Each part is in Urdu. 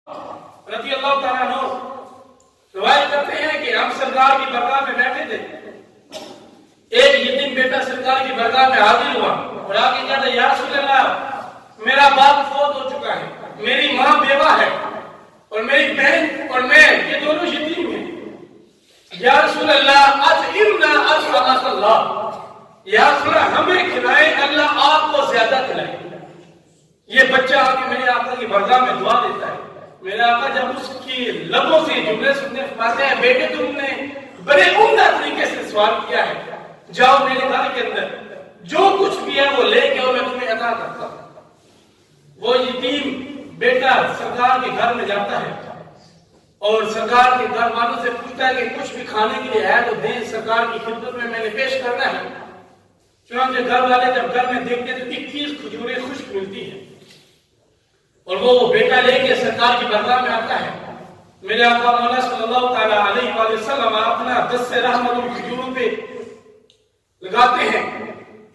رضی اللہ تعالیٰ عنہ روایت کرتے ہیں کہ ہم سرکار کی برگاہ میں بیٹھے تھے، ایک یتیم بیٹا سرکار کی برگاہ میں حاضر ہوا اور آگے کہتا یا رسول اللہ میرا باپ فوت ہو چکا ہے، میری ماں بیوہ ہے اور میری بہن اور میں یہ دونوں یتیم ہیں، یا رسول اللہ اطعمنا اطعمک اللہ، یا رسول اللہ ہمیں کھلائے اللہ آپ کو زیادہ کھلائے۔ یہ بچہ آگے میرے آقا کی برگاہ میں دعا دیتا ہے، میرے آقا جب اس کی لبوں سے جملے سننے فرماتے ہیں بیٹے تم نے بڑے عمدہ طریقے سے سوال کیا ہے، جاؤ میرے گھر کے اندر جو کچھ بھی ہے وہ لے کے اور میں تمہیں عطا کرتا ہوں۔ وہ یتیم بیٹا سرکار کے گھر میں جاتا ہے اور سرکار کے گھر والوں سے پوچھتا ہے کہ کچھ بھی کھانے کے لیے ہے تو دیں، سرکار کی خدمت میں نے پیش کرنا ہے۔ چنانچہ گھر والے جب گھر میں دیکھتے تو 21 کھجوریں خشک ملتی ہیں اور وہ بیٹا لے کے سرکار کی برگاہ میں آتا ہے۔ میرے آقا مولا صلی اللہ تعالیٰ علیہ وآلہ وسلم اپنا دست رحمت ان کھجوروں پہ لگاتے ہیں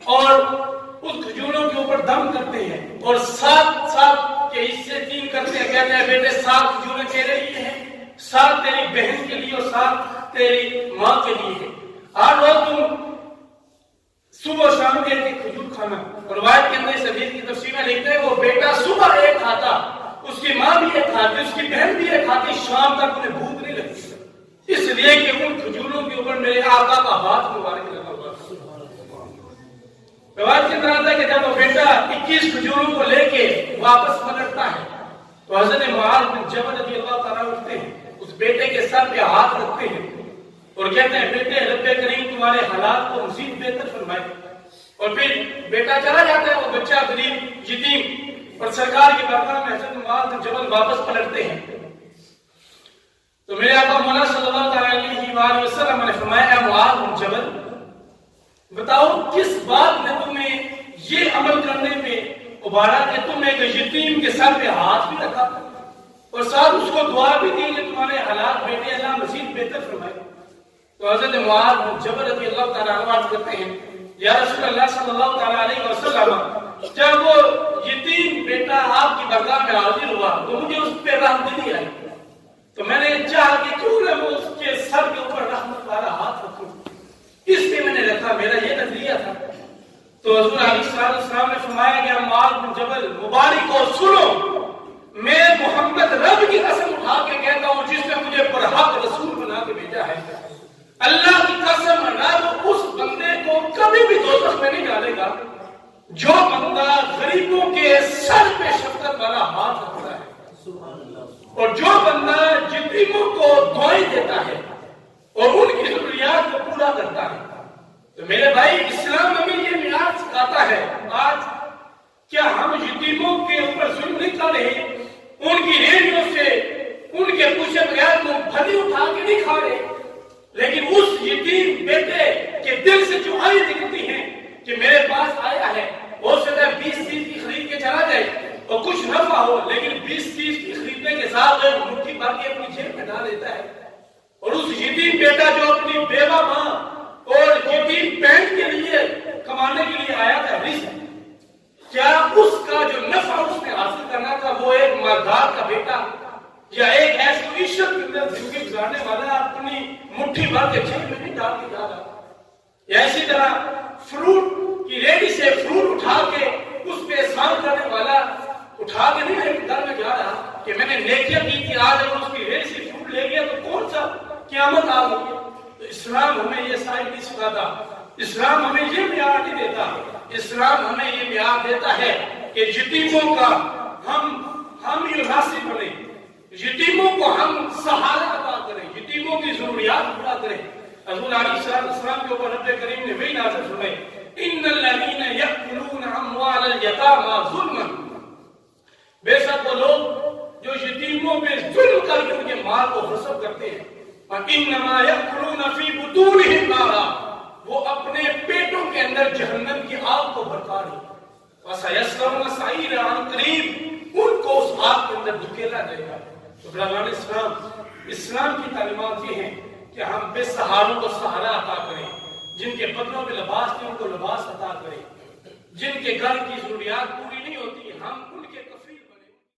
اور اس کھجوروں کے اوپر دم کرتے ہیں اور 7 کے حصے 3 کرتے ہیں، کہتے ہیں بیٹے 7 کھجوریں تیرے لیے ہیں، 7 تیری بہن کے لیے اور 7 تیری ماں کے لیے ہیں، ہر روز تم صبح شام کے ایک کھجور کھانا۔ اور روایت کے اندر اس حدیث کی تفسیر میں لکھتے ہیں وہ بیٹا صبح ایک کھاتا، اس کی ماں بھی ایک کھاتی، اس کی بہن بھی ایک کھاتی، شام تک انہیں بھوک نہیں لگتی، اس لیے کہ ان کھجوروں کے اوپر میرے آقا کا ہاتھ مبارک لگا ہوا تھا۔ روایت کے اندر آتا ہے کہ جب وہ بیٹا 21 کھجوروں کو لے کے واپس پلٹتا ہے تو حضرت معاذ بن جبل رضی اللہ تعالیٰ اٹھتے ہیں، اس بیٹے کے سر پہ ہاتھ رکھتے ہیں اور کہتے ہیں بیٹے رب کریم تمہارے حالات کو مزید بہتر فرمائے۔ اور پھر بیٹا چلا جاتا ہے، وہ بچہ غریب یتیم اور سرکار کی برگاہ میں حضرت معاذ بن جبل واپس پلٹتے ہیں تو میرے آقا مولا صلی اللہ تعالیٰ علیہ وآلہ وسلم نے فرمایا اے معاذ بن جبل بتاؤ کس بات نے تمہیں یہ عمل کرنے پہ ابھارا کہ تم ایک یتیم کے سر پہ ہاتھ بھی رکھا اور ساتھ اس کو دعا بھی دی کہ تمہارے حالات بیٹے اللہ مزید بہتر فرمائے۔ تو حضرت معاذ بن جبل رضی اللہ تعالیٰ عنہ کرتے ہیں یا رسول اللہ صلی اللہ تعالیٰ علیہ وسلم جب وہ یتیم بیٹا آپ کی برگاہ میں حاضر ہوا تو مجھے اس پہ رحم دلی آئی تو میں نے چاہا کہ کیوں نہ وہ اس کے سر کے اوپر رحمت والا ہاتھ رکھوں، اس لیے میں نے رکھا، میرا یہ نظریہ تھا۔ تو حضور علیہ السلام نے فرمایا کہ معاذ بن جبل مبارک ہو سنو، میں محمد رب کی قسم اٹھا کے کہتا ہوں جس نے مجھے برحق رسول بنا کے بھیجا ہے، اللہ کی قسم رب اس بندے کو کبھی بھی دوزخ میں نہیں ڈالے گا جو بندہ غریبوں کے سر پہ شفقت والا ہاتھ رکھتا ہے اور جو بندہ یتیموں کو دعائیں دیتا ہے اور ان کی ضروریات کو پورا کرتا ہے۔ تو میرے بھائی اسلام ہمیں یہ معیار سکھاتا ہے، آج کیا ہم یتیموں کے اوپر ظلم نہیں کر رہے، ان کی ریڑھیوں سے ان کے پوچھے بغیر مونگ پھلی اٹھا کے نہیں کھا رہے، لیکن اس یتیم بیٹے کے دل سے جو آئی نکلتی ہیں کہ میرے پاس آیا ہے ہو سکتا ہے 20-30 کی خرید کے چلا جائے اور کچھ نفع ہو، لیکن 20-30 کی خریدنے کے ساتھ ایک مٹھی بھر کے اپنی جیب میں ڈال دیتا ہے اور اس یتیم بیٹا جو اپنی بیوہ ماں اور یتیم بہن کے لیے کمانے کے لیے آیا تھا رزق، کیا اس کا جو نفع اس نے حاصل کرنا تھا وہ ایک مالدار کا بیٹا یا ایک ایسے عشرت کے اندر زندگی گزارنے والا اپنی مٹھی بھر کے جیب میں نہیں ڈال کے جا رہا؟ یا اسی طرح فروٹ کی ریڑھی سے فروٹ اٹھا کے اس پہ احسان کرنے والا اٹھا کے نہیں گھر میں جا رہا کہ میں نے نیکیاں کی تھی، آج اگر اس کی ریڑھی سے فروٹ لے گیا تو کون سا قیامت آ گئی؟ تو اسلام ہمیں یہ سائن نہیں سکھاتا، اسلام ہمیں یہ معیار نہیں دیتا، اسلام ہمیں یہ معیار دیتا ہے کہ یتیموں کا ہم یہ ناصر بنیں، یتیموں کو ہم سہارا عطا کریں، یتیموں کی ضروریات پورا کریں۔ حضور علیہ السلام کے اوپر رب کریم نے وہی نازل فرمائے ان الذین یأکلون اموال الیتامی ظلما، بے شک وہ لوگ جو یتیموں پہ ظلم کر کے ان کے مال کو غصب کرتے ہیں، وانما یأکلون فی بطونہم نارا، وہ اپنے پیٹوں کے اندر جہنم کی آگ کو بھڑکا رہے ہیں، وسیصلون سعیرا، عن قریب ان کو اس آگ کے اندر دھکیلا جائے گا۔ تو برادران اسلام کی تعلیمات یہ ہیں کہ ہم بے سہاروں کو سہارا عطا کریں، جن کے بدنوں میں لباس نہیں ان کو لباس عطا کریں، جن کے گھر کی ضروریات پوری نہیں ہوتی ہیں